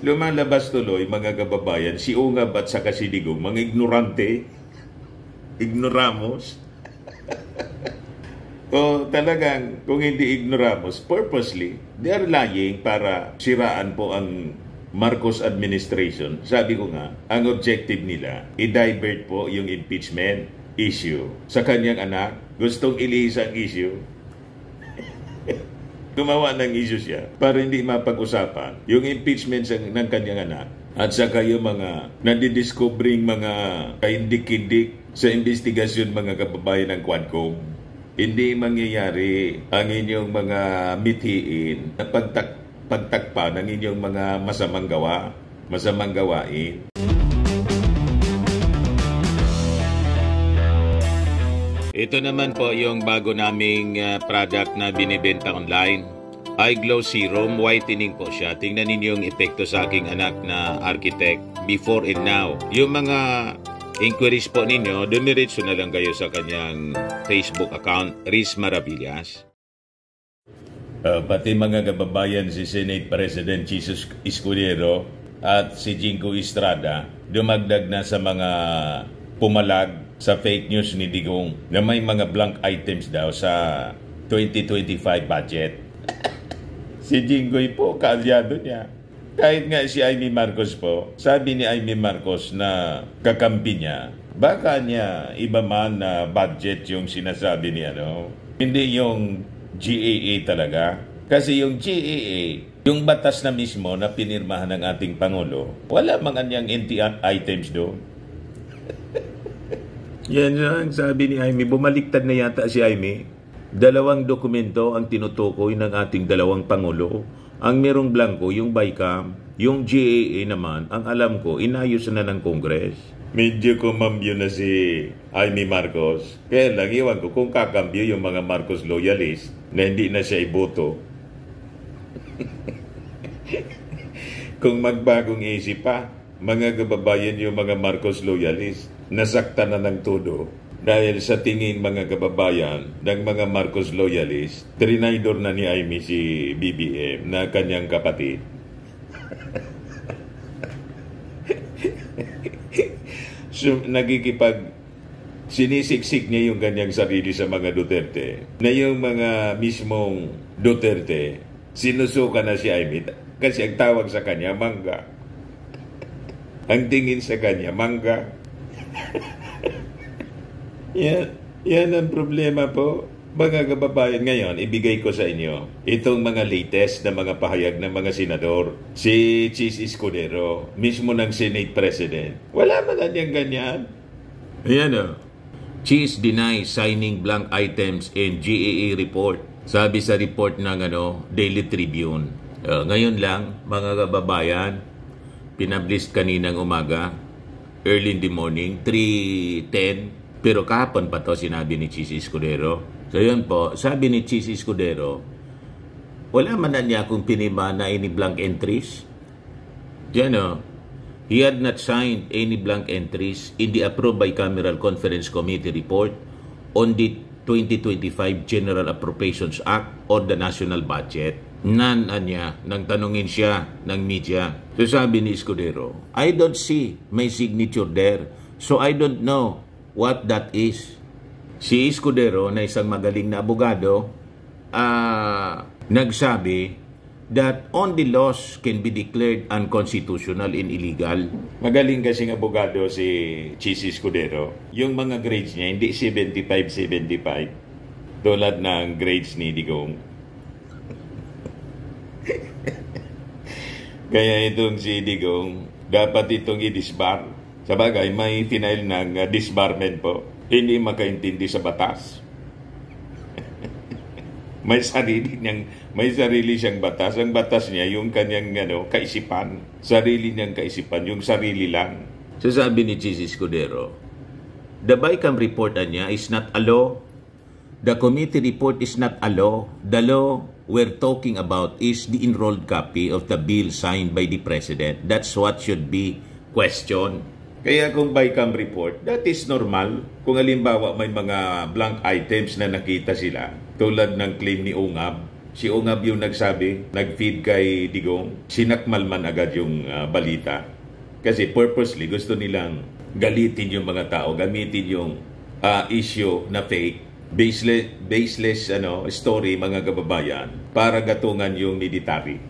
lumalabas tuloy, mga kababayan, si Ungab at saka si Digong, mga ignorante, ignoramos. O talagang, kung hindi ignoramos, purposely, they are lying para siraan po ang Marcos administration. Sabi ko nga, ang objective nila, i-divert po yung impeachment issue sa kanyang anak. Gustong ilihis ang issue. Gumawa ng issue siya para hindi mapag-usapan yung impeachment ng kanyang anak at saka yung mga nadidiskobring mga kaindik-indik sa investigasyon, mga kababayan ng Quadcom. Hindi mangyayari ang inyong mga mithiin na pagtakpa ng inyong mga masamang gawain. Ito naman po yung bago naming product na binibenta online. iGlow Serum, whitening po siya. Tingnan ninyo yung epekto sa aking anak na architect before and now. Yung mga inquiries po ninyo, dumiretso na lang kayo sa kanyang Facebook account, Riz Maravillas. Pati mga kababayan, si Senate President Jesus Escudero at si Jingo Estrada, dumagdag na sa mga pumalag sa fake news ni Digong na may mga blank items daw sa 2025 budget. Si Jinggoy po, kaalyado niya. Kahit nga si Amy Marcos po, sabi ni Amy Marcos na kakampi niya, baka niya iba man na budget yung sinasabi ni hindi yung GAA talaga. Kasi yung GAA, yung batas na mismo na pinirmahan ng ating Pangulo, wala mga niyang items doon. Yan ang sabi ni Amy. Bumaliktad na yata si Amy. Dalawang dokumento ang tinutukoy ng ating dalawang Pangulo. Ang merong blanco, yung BICAM, yung GAA naman, ang alam ko, inayos na ng Congress. Medyo kumambyo na si Amy Marcos. Kaya lang, iwan ko kung kakambyo yung mga Marcos loyalist na hindi na siya iboto. Kung magbagong isip pa, mga kababayan, yung mga Marcos loyalist, nasakta na ng todo. Dahil sa tingin, mga kababayan, ng mga Marcos loyalist, trinaydor na ni Amy si BBM na kanyang kapatid. So, sinisiksik niya yung kanyang sarili sa mga Duterte. Na yung mga mismong Duterte, sinusuka na si Amy. Kasi ang tawag sa kanya, mangga. Ang tingin sa kanya, mangga. Yan ang problema po. Mga kababayan, ngayon, ibigay ko sa inyo itong mga latest na mga pahayag ng mga senador. Si Chis Escudero, mismo ng Senate President. Wala man niyang ganyan. Ayan o. Chis denies signing blank items in GAA report. Sabi sa report ng Daily Tribune. Ngayon lang, mga kababayan, pinablis kaninang umaga, early in the morning, 3:10. Pero kahapon pa to sinabi ni Chis Escudero. So yun po, sabi ni Chis Escudero, wala man na niya kung pinima na any blank entries. Yan o, he had not signed any blank entries in the approved bicameral conference committee report on the 2025 General Appropriations Act or the national budget. None niya, nang tanungin siya ng media. So sabi ni Escudero, I don't see my signature there, so I don't know what that is. Si Escudero na isang magaling na abogado, nagsabi that only laws can be declared unconstitutional and illegal. Magaling kasing abogado si Chis Escudero. Yung mga grades niya, hindi 75-75. Tulad ng grades ni Digong. Kaya itong si Digong, dapat itong i-disbar. Sabagay, may final ng disbarment po. Hindi makaintindi sa batas. may sarili siyang batas. Ang batas niya, yung kanyang kaisipan. Sarili niyang kaisipan, yung sarili lang. So sabi ni Chis Escudero, the BICAM report niya is not a law. The committee report is not a law. The law we're talking about is the enrolled copy of the bill signed by the President. That's what should be questioned. Kaya kung BICAM report, that is normal. Kung halimbawa may mga blank items na nakita sila, tulad ng claim ni Ungab, Si Ungab yung nagsabi, nag-feed kay Digong, sinakmal man agad yung balita. Kasi purposely, gusto nilang galitin yung mga tao, gamitin yung issue na fake, baseless story, mga kababayan, para gatungan yung military.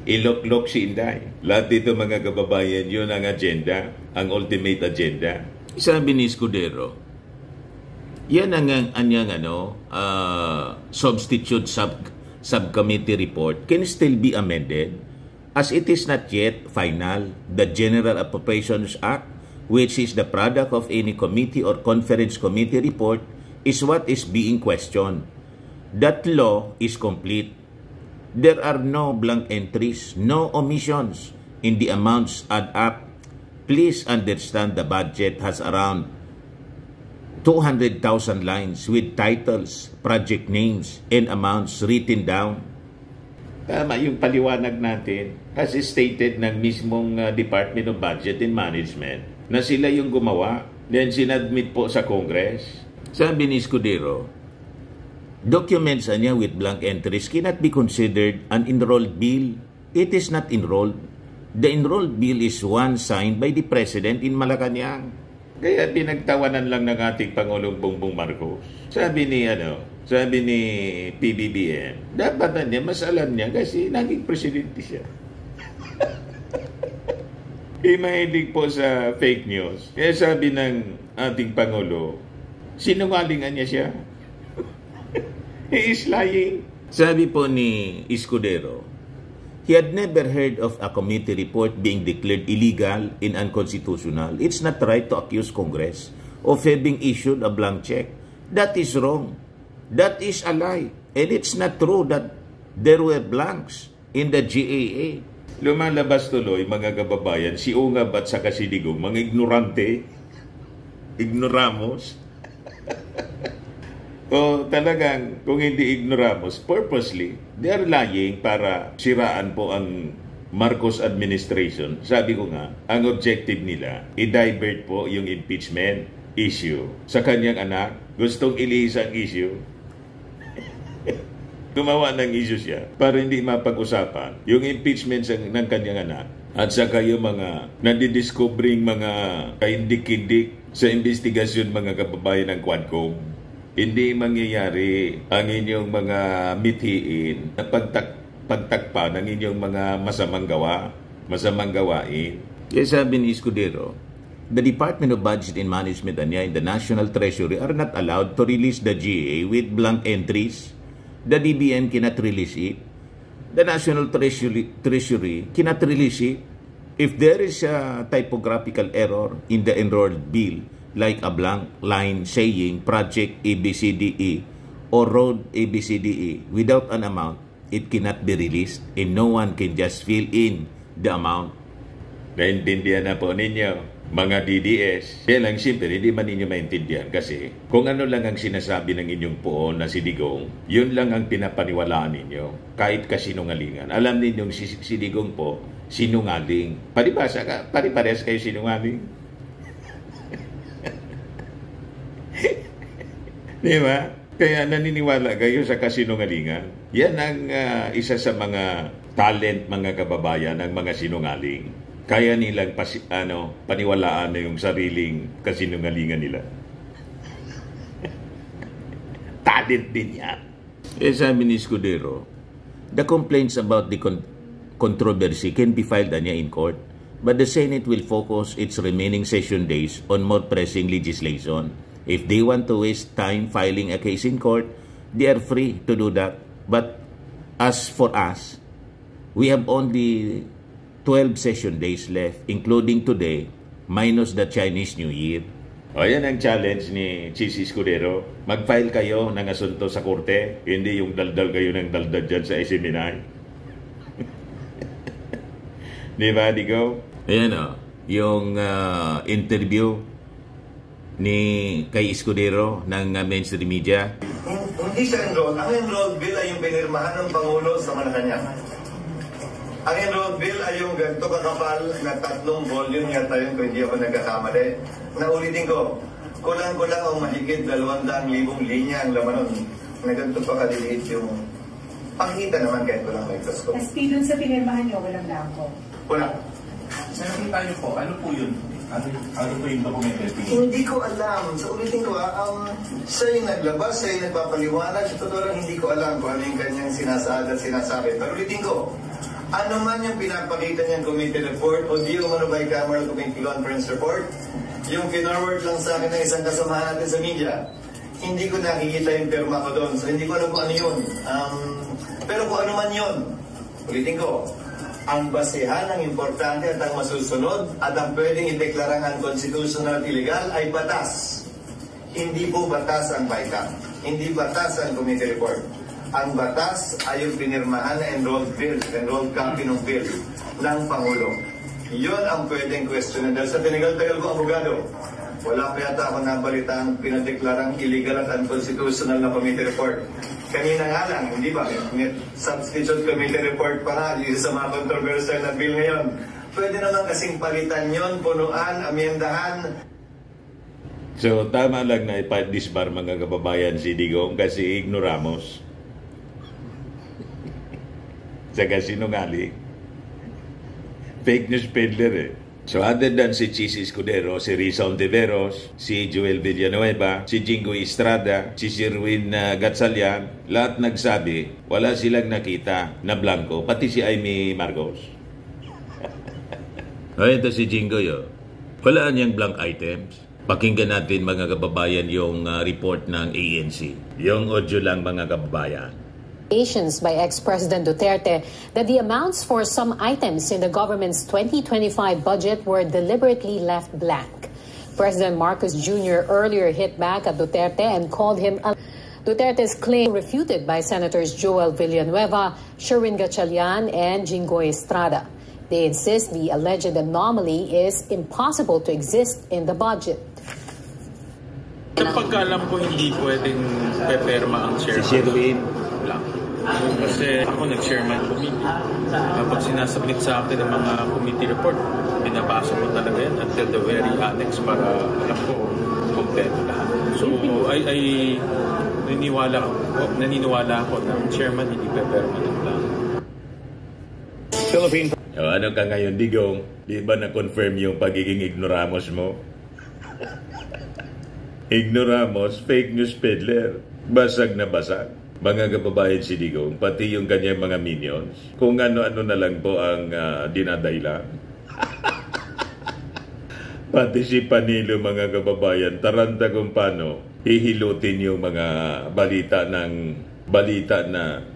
Ilok-lok si Inday. Lahat dito, mga kababayan, yun ang agenda, ang ultimate agenda. Sabi ni Escudero, yan ang anyang substitute subcommittee report can still be amended as it is not yet final. The General Appropriations Act, which is the product of any committee or conference committee report, is what is being questioned. That law is complete. There are no blank entries, no omissions in the amounts add up. Please understand the budget has around 200,000 lines with titles, project names, and amounts written down. Tama yung paliwanag natin as stated ng mismong Department of Budget and Management na sila yung gumawa, then sinadmit po sa Congress. Sabi ni Escudero, documents niya with blank entries cannot be considered an enrolled bill. It is not enrolled. The enrolled bill is one signed by the President in Malacanang. Kaya pinagtawanan lang ng ating Pangulong Bongbong Marcos. Sabi ni PBBM, dapat niya, mas alam niya kasi naging presidente siya. Mahilig po sa fake news. Kaya sabi ng ating Pangulo, sinungalingan niya siya. He is lying. Sabi po ni Escudero, he had never heard of a committee report being declared illegal and unconstitutional. It's not right to accuse Congress of having issued a blank check. That is wrong. That is a lie. And it's not true that there were blanks in the GAA. Lumalabas tuloy, mga kababayan, si Ungab at saka si Digong, mga ignorante, ignoramos. O talagang, kung hindi ignoramos, purposely, they are lying para siraan po ang Marcos administration. Sabi ko nga, ang objective nila, i-divert po yung impeachment issue sa kanyang anak. Gustong ilihis ang issue. Gumawa ng issue siya para hindi mapag-usapan yung impeachment ng kanyang anak at saka yung mga nadidiskobring mga kaindik-indik sa investigasyon, mga kababayan ng Quadcom. Hindi mangyayari ang inyong mga mithiin na pagtakpa ng inyong mga masamang gawain. Kaya sabi ni Escudero, the Department of Budget and Management and the National Treasury are not allowed to release the GA with blank entries. The DBM cannot release it. The National Treasury cannot release it. If there is a typographical error in the enrolled bill, like a blank line saying Project ABCDE or Road ABCDE without an amount, it cannot be released and no one can just fill in the amount. Naintindihan na po ninyo, mga DDS. Kaya lang, simple, hindi man ninyo maintindihan kasi kung ano lang ang sinasabi ng inyong poon na si Digong, yun lang ang pinapaniwalaan ninyo, kahit kasinungalingan. Alam ninyong si Digong po, sinungaling. Palibasa ka, pari-pares kayo sinungaling. Di ba? Kaya naniniwala kayo sa kasinungalingan. Yan ang isa sa mga talent, mga kababayan, ng mga sinungaling. Kaya nilang paniwalaan na yung sariling kasinungalingan nila. Talent din yan. Sabi ni Escudero, the complaints about the controversy can be filed in court, but the Senate will focus its remaining session days on more pressing legislation. If they want to waste time filing a case in court, they are free to do that. But as for us, we have only 12 session days left, including today, minus the Chinese New Year. O yan ang challenge ni Chis Escudero. Mag-file kayo ng asunto sa korte, hindi yung daldal kayo ng daldal dyan sa SMNI. Di ba, Digo? Ayan o, yung interview ni kay Escudero ng mainstream media. Hindi siya enrolled. Ang enrolled bill ay yung pinirmahan ng Pangulo sa Malacanang. Ang enrolled bill ay yung ganito kakapal na 3 volume yata yun kung hindi ako nagkakamali. Naulitin ko, kulang-kulang o mahigit 200,000 linya ang laman nun. na ganito pa kaliliit yung pakita naman kahit walang microscope. SP dun sa pinirmahan nyo, walang blanco. Wala. Sa nakita niyo po, ano po yun? Ano po yung dokumento? Hindi ko alam. So ulitin ko, siya yung naglabas, siya yung nagpapaliwanag. Sa totoo lang, hindi ko alam kung ano yung kanyang sinasaad at sinasabi. Pero ulitin ko, ano man yung pinapakita niyang committee report o di umano bicameral committee conference report, yung pinorward lang sa akin ng isang kasamahan natin sa media, hindi ko nakikita yung pirma ko doon. So hindi ko alam kung ano yun. Pero kung ano man yun, ulitin ko, ang basehan ng importante at ang masusunod at ang pwedeng ideklarang unconstitutional at illegal ay batas. Hindi po batas ang BICAM. Hindi batas ang committee report. Ang batas ay yung pinirmahan na enrolled copy ng bill ng Pangulo. Yun ang pwedeng question. Dahil sa tinagal-tagal ko, abogado, wala pa yata ako nabalita ang pinadeklarang illegal at unconstitutional na committee report. Kanina nga lang, hindi ba? May substitute committee report pa nga, yung sa mga controversial na bill ngayon. Pwede naman kasing palitan yon, punuan, amyendahan. So, tama lang na ipa-disbar mga kababayan si Digong kasi ignoramos. Saka sinungaling. Fake news peddler eh. So other than si Chis Escudero, si Risa Ontiveros, si Joel Villanueva, si Jingo Estrada, si Sirwin Gatchalian, lahat nagsabi, wala silang nakita na blanco, pati si Amy Marcos. Ito si Jingo yun. Wala niyang blank items. Pakinggan natin mga kababayan yung report ng ANC. Yung audio lang mga kababayan. By ex-President Duterte that the amounts for some items in the government's 2025 budget were deliberately left blank. President Marcos Jr. earlier hit back at Duterte and called him Duterte's claim refuted by Senators Joel Villanueva, Sherwin Gatchalian, and Jingoy Estrada. They insist the alleged anomaly is impossible to exist in the budget. Sa pagkaalam ko, hindi pwedeng peperma ang chairman. Si Sherwin lang. Kasi ako nag-chairman committee. Kapag sinasabit sa akin ng mga committee report, binabasa ko talaga yan until the very annex para alam ko kompleto lahat. So, naniniwala ako na ang chairman hindi peperma ng lang. Philippine. Ano ka ngayon, Digong? Di ba na-confirm yung pagiging ignoramos mo? Ignoramos, fake news peddler. Basag na basag. Mga kababayan si Digong, pati yung kanyang mga minions, kung ano-ano na lang po ang dinadayla. Pati si Panilo mga kababayan, taranta kung paano hihilutin yung mga balita na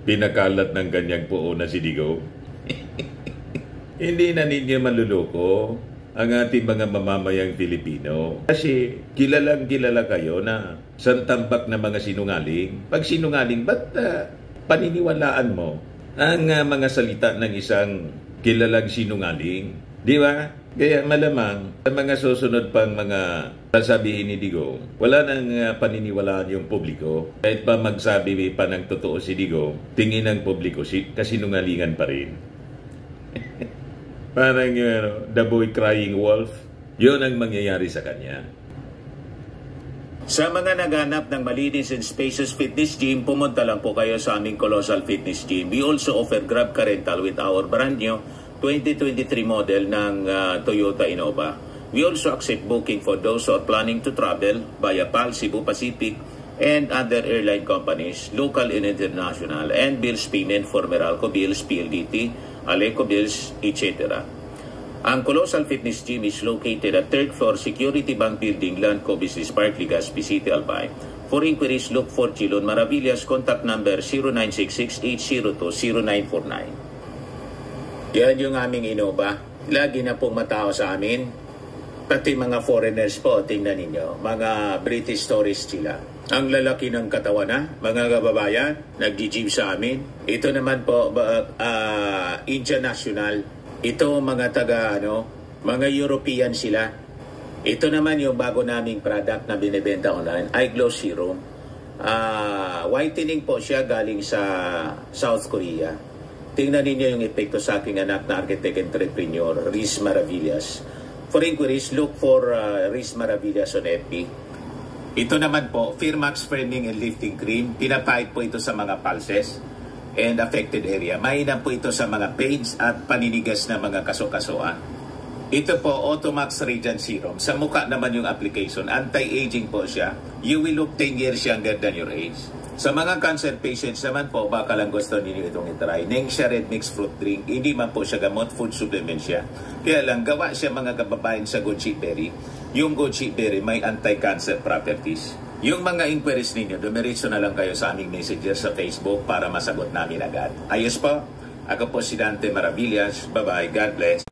pinakalat ng kanyang puo na si Digong. Hindi na ninyo maluloko ang ating mga mamamayang Pilipino. Kasi kilalang kilala kayo na santambak na mga sinungaling. Pag sinungaling, ba't paniniwalaan mo ang mga salita ng isang kilalang sinungaling? Di ba? Kaya malamang sa mga susunod pang mga sasabihin ni Digong, wala nang paniniwalaan yung publiko. Kahit pa magsabi pa ng totoo si Digong, tingin ng publiko kasinungalingan pa rin. Parang the boy crying wolf, yun ang mangyayari sa kanya. Sa mga naghanap ng malinis and spacious fitness gym, pumunta lang po kayo sa aming Colossal Fitness Gym. We also offer Grab Car Rental with our brand new 2023 model ng Toyota Innova. We also accept booking for those who are planning to travel via PAL, Cebu Pacific, and other airline companies, local and international, and bills payment for Meralco Bills, PLDT, Aleco Bills, etc. Ang Colossal Fitness Gym is located at 3rd floor Security Bank Building, Landco Business Park, Legazpi City, Albay. For inquiries, look for Chilon Maravillas. Contact number 0966-802-0949. Yan yung aming Innova. Lagi na pong matao sa amin. Pati mga foreigners po, tingnan ninyo. Mga British tourists sila. Ang lalaki ng katawan na, mga kababayan, nag-gym sa amin. Ito naman po, Indian National. Ito mga mga European sila. Ito naman yung bago naming product na binibenta online, Eye Glow Serum. Whitening po siya galing sa South Korea. Tingnan ninyo yung epekto sa aking anak na architect entrepreneur, Riz Maravillas. For inquiries, look for Riz Maravillas on FB. Ito naman po, Firmax Firming and Lifting Cream, pinapahid po ito sa mga pulses and affected area. Mainam po ito sa mga pains at paninigas na mga kaso-kasoan. Ito po, Automax Radiant Serum. Sa mukha naman yung application, anti-aging po siya. You will look 10 years younger than your age. Sa mga cancer patients naman po, baka lang gusto ninyo itong itry. Nengxia Red Mix Fruit Drink, hindi man po siya gamot, food supplement siya. Kaya lang, gawa siya mga kababayan sa goji berry. Yung goji berry may anti-cancer properties. Yung mga inquiries ninyo, dumiretso na lang kayo sa aming messenger sa Facebook para masagot namin agad. Ayos po, ako po si Dante Maravillas. Bye-bye, God bless.